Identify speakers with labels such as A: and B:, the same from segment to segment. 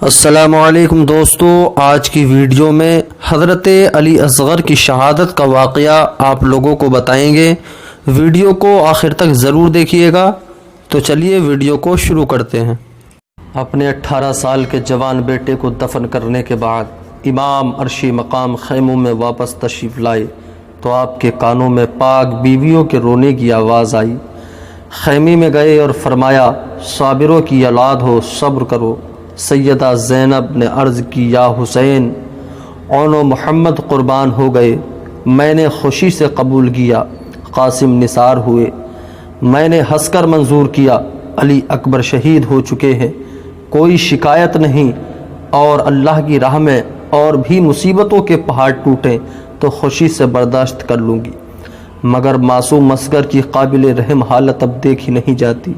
A: السلام علیکم دوستو، آج کی ویڈیو میں حضرت علی اصغر کی شہادت کا واقعہ آپ لوگوں کو بتائیں گے۔ ویڈیو کو آخر تک ضرور دیکھیے گا۔ تو چلیے ویڈیو کو شروع کرتے ہیں۔ اپنے 18 سال کے جوان بیٹے کو دفن کرنے کے بعد امام عرشی مقام خیموں میں واپس تشریف لائے تو آپ کے کانوں میں پاک بیویوں کے رونے کی آواز آئی۔ خیمے میں گئے اور فرمایا، صابروں کی اولاد ہو، صبر کرو۔ سیدہ زینب نے عرض کی، یا حسین، اون و محمد قربان ہو گئے، میں نے خوشی سے قبول کیا۔ قاسم نثار ہوئے، میں نے ہنس کر منظور کیا۔ علی اکبر شہید ہو چکے ہیں، کوئی شکایت نہیں، اور اللہ کی راہ میں اور بھی مصیبتوں کے پہاڑ ٹوٹیں تو خوشی سے برداشت کر لوں گی، مگر معصوم اصغر کی قابل رحم حالت اب دیکھی نہیں جاتی۔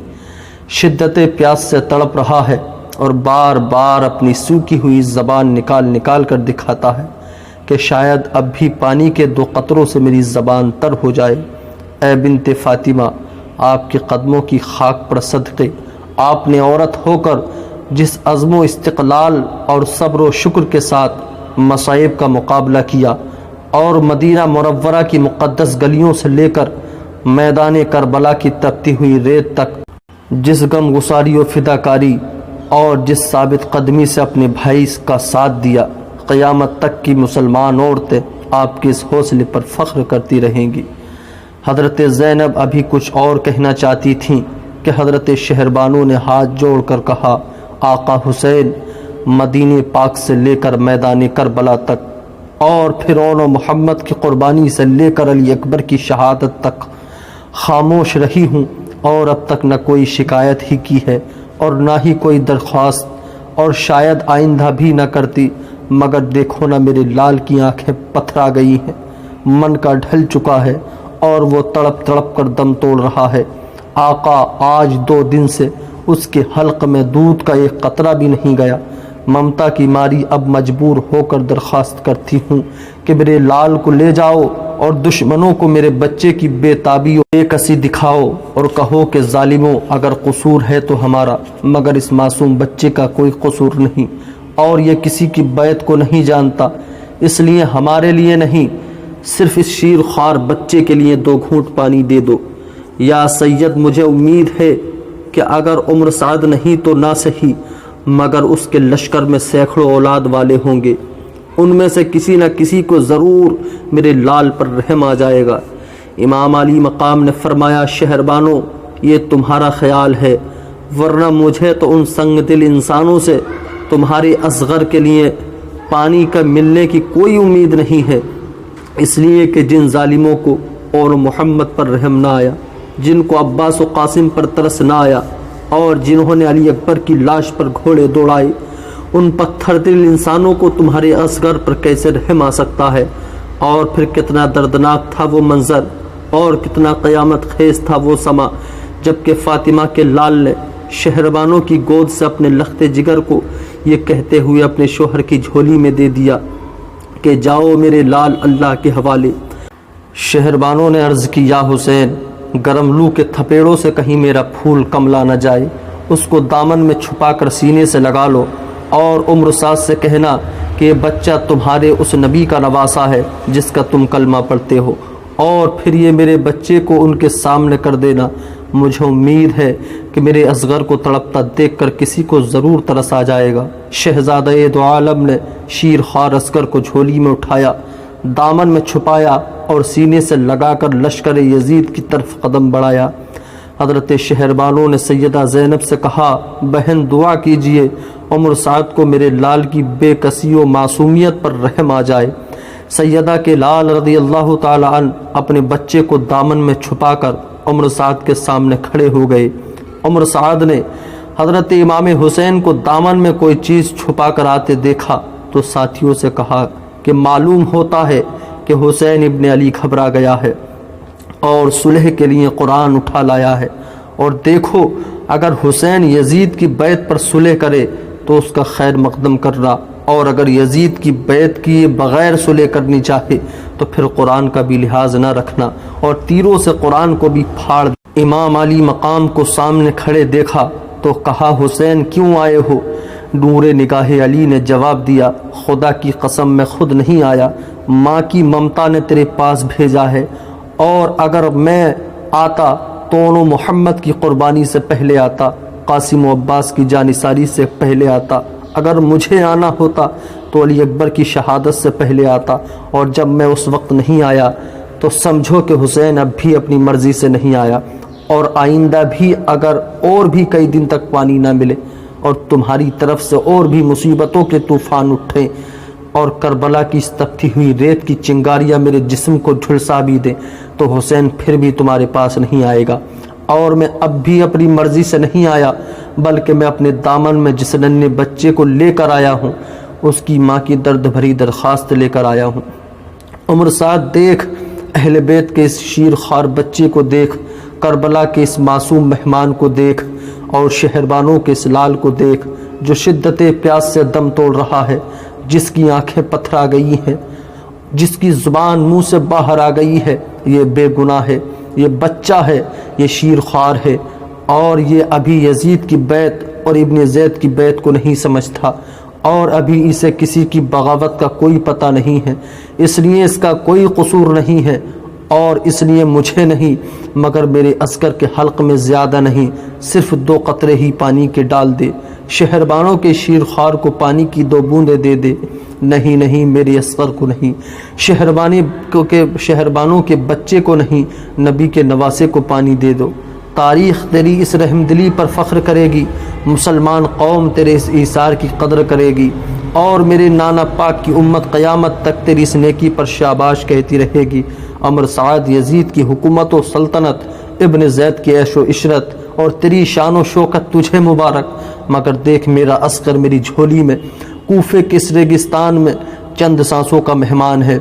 A: شدت پیاس سے تڑپ رہا ہے اور بار بار اپنی سوکھی ہوئی زبان نکال کر دکھاتا ہے کہ شاید اب بھی پانی کے 2 قطروں سے میری زبان تر ہو جائے۔ اے بنت فاطمہ، آپ کے قدموں کی خاک پر صدقے، آپ نے عورت ہو کر جس عزم و استقلال اور صبر و شکر کے ساتھ مصائب کا مقابلہ کیا اور مدینہ منورہ کی مقدس گلیوں سے لے کر میدان کربلا کی تپتی ہوئی ریت تک جس غم گساری و فداکاری اور جس ثابت قدمی سے اپنے بھائی کا ساتھ دیا، قیامت تک کی مسلمان عورتیں آپ کے اس حوصلے پر فخر کرتی رہیں گی۔ حضرت زینب ابھی کچھ اور کہنا چاہتی تھیں کہ حضرت شہربانو نے ہاتھ جوڑ کر کہا، آقا حسین، مدینہ پاک سے لے کر میدان کربلا تک اور پھر اون و محمد کی قربانی سے لے کر علی اکبر کی شہادت تک خاموش رہی ہوں، اور اب تک نہ کوئی شکایت ہی کی ہے اور نہ ہی کوئی درخواست، اور شاید آئندہ بھی نہ کرتی، مگر دیکھو نہ میرے لال کی آنکھیں پتھرا گئی ہیں، من کا ڈھل چکا ہے اور وہ تڑپ تڑپ کر دم توڑ رہا ہے۔ آقا، آج 2 دن سے اس کے حلق میں دودھ کا ایک قطرہ بھی نہیں گیا۔ ممتا کی ماری اب مجبور ہو کر درخواست کرتی ہوں کہ میرے لال کو لے جاؤ اور دشمنوں کو میرے بچے کی بے تابی و بے کسی دکھاؤ اور کہو کہ ظالموں، اگر قصور ہے تو ہمارا، مگر اس معصوم بچے کا کوئی قصور نہیں، اور یہ کسی کی بیعت کو نہیں جانتا، اس لیے ہمارے لیے نہیں، صرف اس شیر خوار بچے کے لیے 2 گھونٹ پانی دے دو۔ یا سید، مجھے امید ہے کہ اگر عمر سعد نہیں تو نہ صحیح، مگر اس کے لشکر میں سینکڑوں اولاد والے ہوں گے، ان میں سے کسی نہ کسی کو ضرور میرے لال پر رحم آ جائے گا۔ امام علی مقام نے فرمایا، شہربانو، یہ تمہارا خیال ہے، ورنہ مجھے تو ان سنگ دل انسانوں سے تمہارے اصغر کے لیے پانی کا ملنے کی کوئی امید نہیں ہے، اس لیے کہ جن ظالموں کو اور محمد پر رحم نہ آیا، جن کو عباس و قاسم پر ترس نہ آیا، اور جنہوں نے علی اکبر کی لاش پر گھوڑے دوڑائے، ان پتھر دل انسانوں کو تمہارے اصغر پر کیسے رحم آ سکتا ہے؟ اور پھر کتنا دردناک تھا وہ منظر، اور کتنا قیامت خیز تھا وہ سما، جبکہ فاطمہ کے لال نے شہربانوں کی گود سے اپنے لخت جگر کو یہ کہتے ہوئے اپنے شوہر کی جھولی میں دے دیا کہ جاؤ میرے لال اللہ کے حوالے۔ شہربانوں نے عرض کی، یا حسین، گرم لو کے تھپیڑوں سے کہیں میرا پھول کملا نہ جائے، اس کو دامن میں چھپا کر سینے سے لگا لو، اور عمر سعد سے کہنا کہ یہ بچہ تمہارے اس نبی کا نواسا ہے جس کا تم کلمہ پڑھتے ہو، اور پھر یہ میرے بچے کو ان کے سامنے کر دینا۔ مجھے امید ہے کہ میرے اصغر کو تڑپتا دیکھ کر کسی کو ضرور ترس آ جائے گا۔ شہزادہ دو عالم نے شیر خوار اصغر کو جھولی میں اٹھایا، دامن میں چھپایا اور سینے سے لگا کر لشکر یزید کی طرف قدم بڑھایا۔ حضرت شہربانو نے سیدہ زینب سے کہا، بہن دعا کیجئے عمر سعد کو میرے لال کی بے کسی و معصومیت پر رحم آ جائے۔ سیدہ کے لال رضی اللہ تعالی عنہ اپنے بچے کو دامن میں چھپا کر عمر سعد کے سامنے کھڑے ہو گئے۔ عمر سعد نے حضرت امام حسین کو دامن میں کوئی چیز چھپا کر آتے دیکھا تو ساتھیوں سے کہا کہ معلوم ہوتا ہے کہ حسین ابن علی گھبرا گیا ہے اور صلح کے لیے قرآن اٹھا لایا ہے، اور دیکھو اگر حسین یزید کی بیعت پر صلح کرے تو اس کا خیر مقدم کرنا، اور اگر یزید کی بیعت کیے بغیر صلح کرنی چاہے تو پھر قرآن کا بھی لحاظ نہ رکھنا اور تیروں سے قرآن کو بھی پھاڑ۔ امام علی مقام کو سامنے کھڑے دیکھا تو کہا، حسین کیوں آئے ہو؟ نور نگاہ علی نے جواب دیا، خدا کی قسم میں خود نہیں آیا، ماں کی ممتا نے تیرے پاس بھیجا ہے، اور اگر میں آتا تو انہوں محمد کی قربانی سے پہلے آتا، قاسم و عباس کی جانثاری سے پہلے آتا، اگر مجھے آنا ہوتا تو علی اکبر کی شہادت سے پہلے آتا، اور جب میں اس وقت نہیں آیا تو سمجھو کہ حسین اب بھی اپنی مرضی سے نہیں آیا، اور آئندہ بھی اگر اور بھی کئی دن تک پانی نہ ملے اور تمہاری طرف سے اور بھی مصیبتوں کے طوفان اٹھیں اور کربلا کی اس تپتی ہوئی ریت کی چنگاریاں میرے جسم کو جھلسا بھی دیں، تو حسین پھر بھی تمہارے پاس نہیں آئے گا، اور میں اب بھی اپنی مرضی سے نہیں آیا، بلکہ میں اپنے دامن میں جس ننھے بچے کو لے کر آیا ہوں اس کی ماں کی درد بھری درخواست لے کر آیا ہوں۔ عمر سعد دیکھ، اہل بیت کے اس شیر خوار بچے کو دیکھ، کربلا کے اس معصوم مہمان کو دیکھ، اور شہربانوں کے اس لال کو دیکھ جو شدت پیاس سے دم توڑ رہا ہے، جس کی آنکھیں پتھر آ گئی ہیں، جس کی زبان منہ سے باہر آ گئی ہے۔ یہ بے گناہ ہے، یہ بچہ ہے، یہ شیر خوار ہے، اور یہ ابھی یزید کی بیعت اور ابن زید کی بیعت کو نہیں سمجھتا، اور ابھی اسے کسی کی بغاوت کا کوئی پتہ نہیں ہے، اس لیے اس کا کوئی قصور نہیں ہے، اور اس لیے مجھے نہیں مگر میرے عسکر کے حلق میں زیادہ نہیں، صرف 2 قطرے ہی پانی کے ڈال دے، شہربانوں کے شیر خوار کو پانی کی 2 بوندیں دے دے، نہیں نہیں میرے عسکر کو نہیں، شہربانوں کے بچے کو نہیں، نبی کے نواسے کو پانی دے دو۔ تاریخ تیری اس رحم دلی پر فخر کرے گی، مسلمان قوم تیرے اس ایثار کی قدر کرے گی، اور میرے نانا پاک کی امت قیامت تک تیری اس نیکی پر شاباش کہتی رہے گی۔ عمر سعد، یزید کی حکومت و سلطنت، ابن زید کی عیش و عشرت، اور تیری شان و شوکت تجھے مبارک، مگر دیکھ میرا عسکر میری جھولی میں کوفے کے اس ریگستان میں چند سانسوں کا مہمان ہے،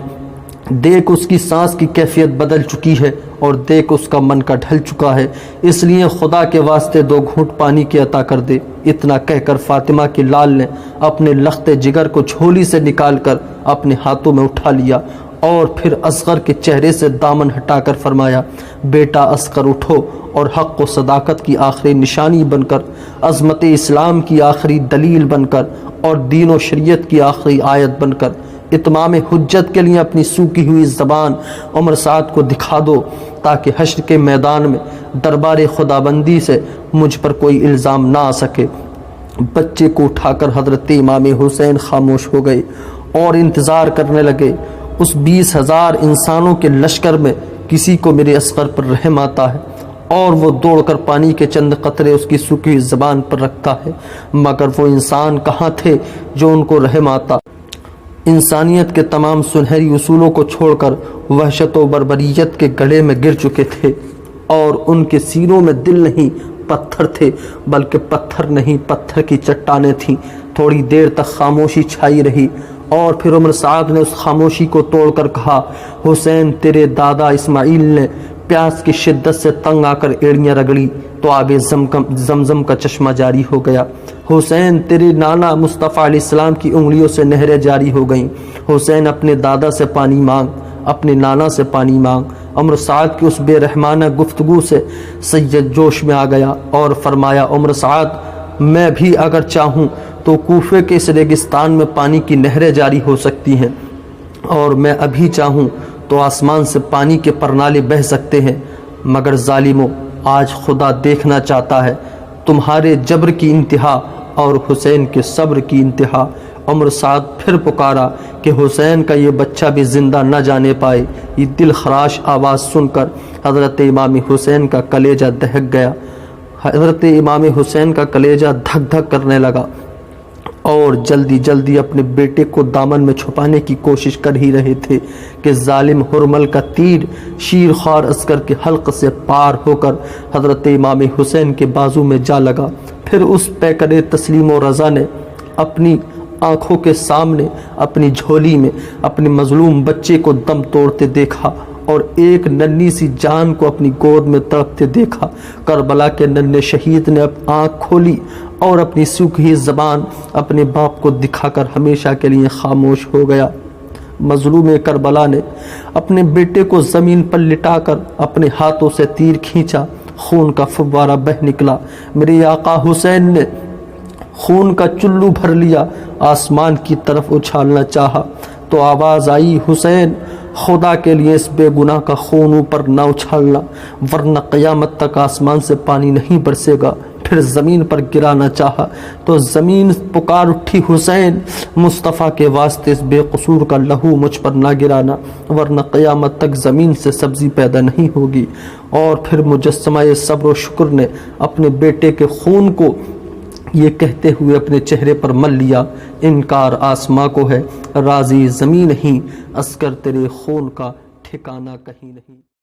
A: دیکھ اس کی سانس کی کیفیت بدل چکی ہے، اور دیکھ اس کا من کا ڈھل چکا ہے، اس لیے خدا کے واسطے 2 گھونٹ پانی کے عطا کر دے۔ اتنا کہہ کر فاطمہ کے لال نے اپنے لخت جگر کو جھولی سے نکال کر اپنے ہاتھوں میں اٹھا لیا، اور پھر اصغر کے چہرے سے دامن ہٹا کر فرمایا، بیٹا اصغر اٹھو، اور حق و صداقت کی آخری نشانی بن کر، عظمت اسلام کی آخری دلیل بن کر، اور دین و شریعت کی آخری آیت بن کر، اتمام حجت کے لیے اپنی سوکھی ہوئی زبان عمر سعد کو دکھا دو، تاکہ حشر کے میدان میں دربار خداوندی سے مجھ پر کوئی الزام نہ آ سکے۔ بچے کو اٹھا کر حضرت امام حسین خاموش ہو گئے اور انتظار کرنے لگے۔ اس 20,000 انسانوں کے لشکر میں کسی کو میرے اصغر پر رحم آتا ہے، اور وہ دوڑ کر پانی کے چند قطرے اس کی سوکھی ہوئی زبان پر رکھتا ہے، مگر وہ انسان کہاں تھے جو ان کو رحم آتا؟ انسانیت کے تمام سنہری اصولوں کو چھوڑ کر وحشت و بربریت کے گڑھے میں گر چکے تھے، اور ان کے سینوں میں دل نہیں پتھر تھے، بلکہ پتھر نہیں پتھر کی چٹانیں تھیں۔ تھوڑی دیر تک خاموشی چھائی رہی، اور پھر عمر سعد نے اس خاموشی کو توڑ کر کہا، حسین، تیرے دادا اسماعیل نے پیاس کی شدت سے تنگ آ کر ایڑیاں رگڑی تو آب زمزم کا چشمہ جاری ہو گیا۔ حسین، تیرے نانا مصطفیٰ علیہ السلام کی انگلیوں سے نہریں جاری ہو گئیں۔ حسین، اپنے دادا سے پانی مانگ، اپنے نانا سے پانی مانگ۔ عمر سعد کی اس بے رحمانہ گفتگو سے سید جوش میں آ گیا اور فرمایا، عمر سعد، میں بھی اگر چاہوں تو کوفے کے اس ریگستان میں پانی کی نہریں جاری ہو سکتی ہیں، اور میں ابھی چاہوں تو آسمان سے پانی کے پرنالے بہہ سکتے ہیں، مگر ظالموں، آج خدا دیکھنا چاہتا ہے تمہارے جبر کی انتہا اور حسین کے صبر کی انتہا۔ عمر سعد پھر پکارا کہ حسین کا یہ بچہ بھی زندہ نہ جانے پائے۔ یہ دل خراش آواز سن کر حضرت امام حسین کا کلیجہ دہک گیا۔ حضرت امام حسین کا کلیجہ دھک دھک کرنے لگا، اور جلدی جلدی اپنے بیٹے کو دامن میں چھپانے کی کوشش کر ہی رہے تھے کہ ظالم ہرمل کا تیر شیر خوار عسکر کے حلق سے پار ہو کر حضرت امام حسین کے بازو میں جا لگا۔ پھر اس پیکر تسلیم و رضا نے اپنی آنکھوں کے سامنے اپنی جھولی میں اپنے مظلوم بچے کو دم توڑتے دیکھا، اور ایک ننھی سی جان کو اپنی گود میں تڑپتے دیکھا۔ کربلا کے ننھے شہید نے آنکھ کھولی اور اپنی سوکھی زبان اپنے باپ کو دکھا کر ہمیشہ کے لیے خاموش ہو گیا۔ مظلوم کربلا نے اپنے بیٹے کو زمین پر لٹا کر اپنے ہاتھوں سے تیر کھینچا، خون کا فوارہ بہہ نکلا۔ میرے آقا حسین نے خون کا چلو بھر لیا، آسمان کی طرف اچھالنا چاہا تو آواز آئی، حسین خدا کے لیے اس بے گناہ کا خون اوپر نہ اچھالنا ورنہ قیامت تک آسمان سے پانی نہیں برسے گا۔ پھر زمین پر گرانا چاہا تو زمین پکار اٹھی، حسین مصطفیٰ کے واسطے اس بے قصور کا لہو مجھ پر نہ گرانا ورنہ قیامت تک زمین سے سبزی پیدا نہیں ہوگی۔ اور پھر مجسمہ صبر و شکر نے اپنے بیٹے کے خون کو یہ کہتے ہوئے اپنے چہرے پر مل لیا، انکار آسماں کو ہے، راضی زمین نہیں، عسکر تیرے خون کا ٹھکانہ کہیں نہیں۔